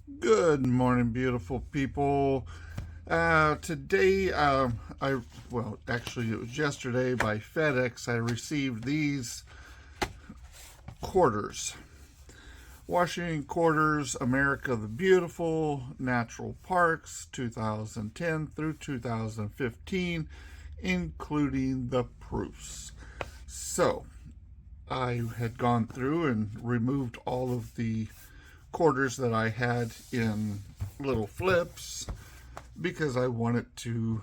Good morning, beautiful people. Today, actually, it was yesterday by FedEx, I received these quarters. Washington Quarters, America the Beautiful, Natural Parks, 2010 through 2015, including the proofs. So, I had gone through and removed all of the quarters that I had in little flips because I wanted to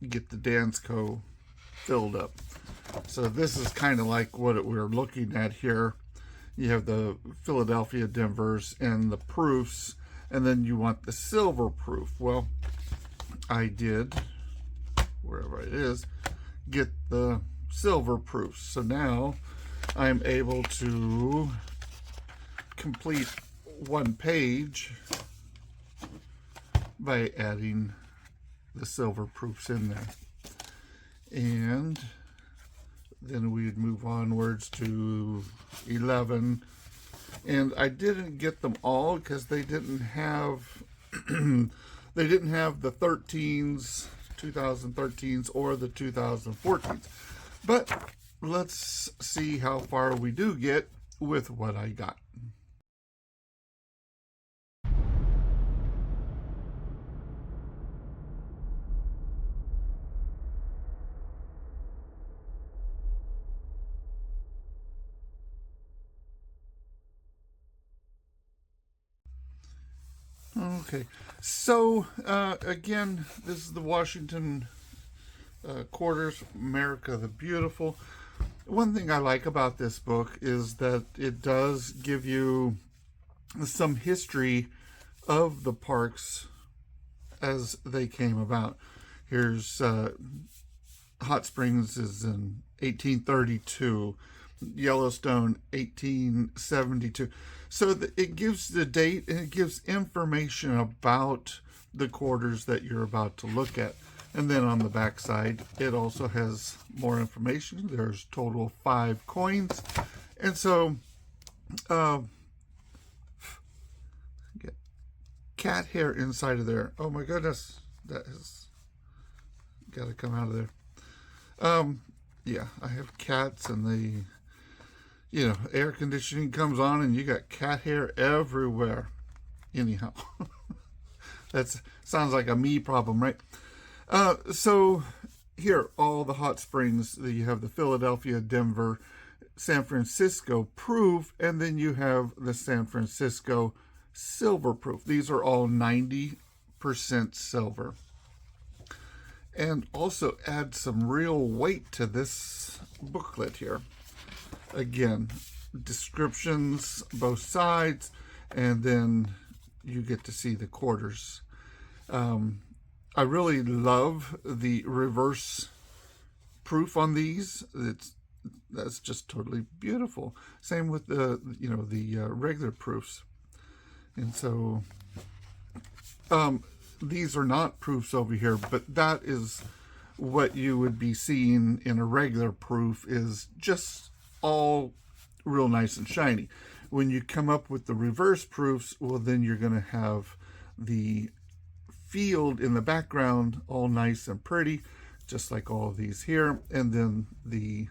get the Dansco filled up. So this is kind of like what we're looking at here. You have the Philadelphia Denvers and the proofs, and then you want the silver proof. Well, I did, wherever it is, get the silver proofs. So now I'm able to complete one page by adding the silver proofs in there. And then we'd move onwards to 11. And I didn't get them all because they didn't have they didn't have the 13s, 2013s, or the 2014s. But let's see how far we do get with what I got. Okay, so again, this is the Washington Quarters, America the Beautiful. One thing I like about this book is that it does give you some history of the parks as they came about. Here's Hot Springs is in 1832. Yellowstone 1872. So it gives the date and it gives information about the quarters that you're about to look at. And then on the back side, it also has more information. There's total 5 coins. And so get cat hair inside of there. Oh my goodness, that has got to come out of there. Yeah, I have cats, and they, air conditioning comes on and you got cat hair everywhere. Anyhow, that sounds like a me problem, right? So here, all the hot springs, you have the Philadelphia, Denver, San Francisco proof, and then you have the San Francisco silver proof. These are all 90% silver. And also add some real weight to this booklet here. Again, descriptions, both sides, and then you get to see the quarters. I really love the reverse proof on these. That's just totally beautiful. Same with the regular proofs. And so these are not proofs over here, but that is what you would be seeing in a regular proof, is just all real nice and shiny. When you come up with the reverse proofs, well, then you're going to have the field in the background all nice and pretty, just like all of these here, and then the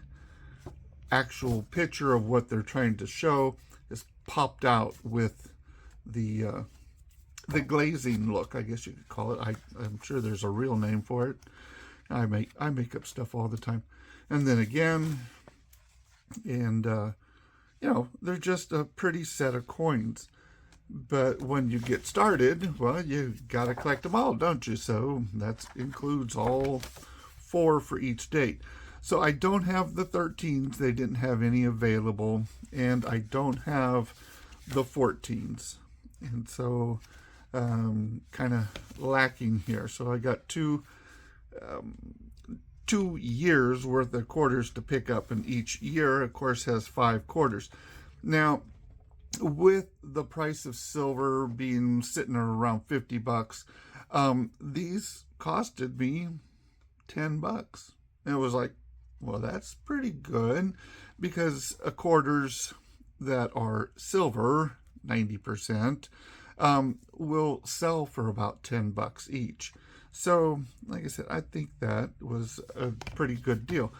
actual picture of what they're trying to show is popped out with the glazing look, I guess you could call it. I'm sure there's a real name for it. I make up stuff all the time. And then again, and they're just a pretty set of coins. But when you get started, well, you got to collect them all, don't you? So that includes all 4 for each date. So I don't have the 13s. They didn't have any available. And I don't have the 14s. And so kind of lacking here. So I got 2 years worth of quarters to pick up, and each year, of course, has 5 quarters. Now, with the price of silver being sitting around $50, these costed me $10. And it was like, well, that's pretty good, because quarters that are silver, 90%, will sell for about $10 each. So, like I said, I think that was a pretty good deal.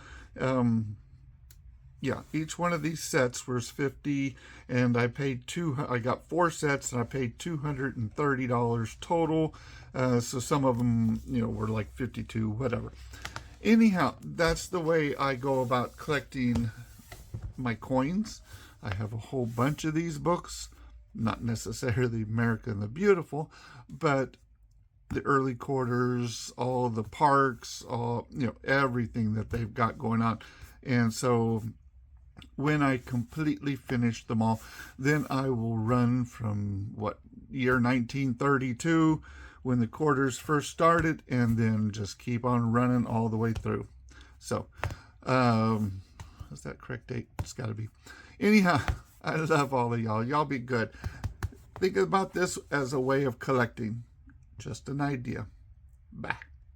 Yeah, each one of these sets was $50, and I paid I got 4 sets, and I paid $230 total. So some of them, were like 52, whatever. Anyhow, that's the way I go about collecting my coins. I have a whole bunch of these books, not necessarily America the Beautiful, but the early quarters, all the parks, all, everything that they've got going on. And so when I completely finish them all, then I will run from year 1932, when the quarters first started, and then just keep on running all the way through. So, is that correct date? It's got to be. Anyhow, I love all of y'all. Y'all be good. Think about this as a way of collecting. Just an idea. Bye.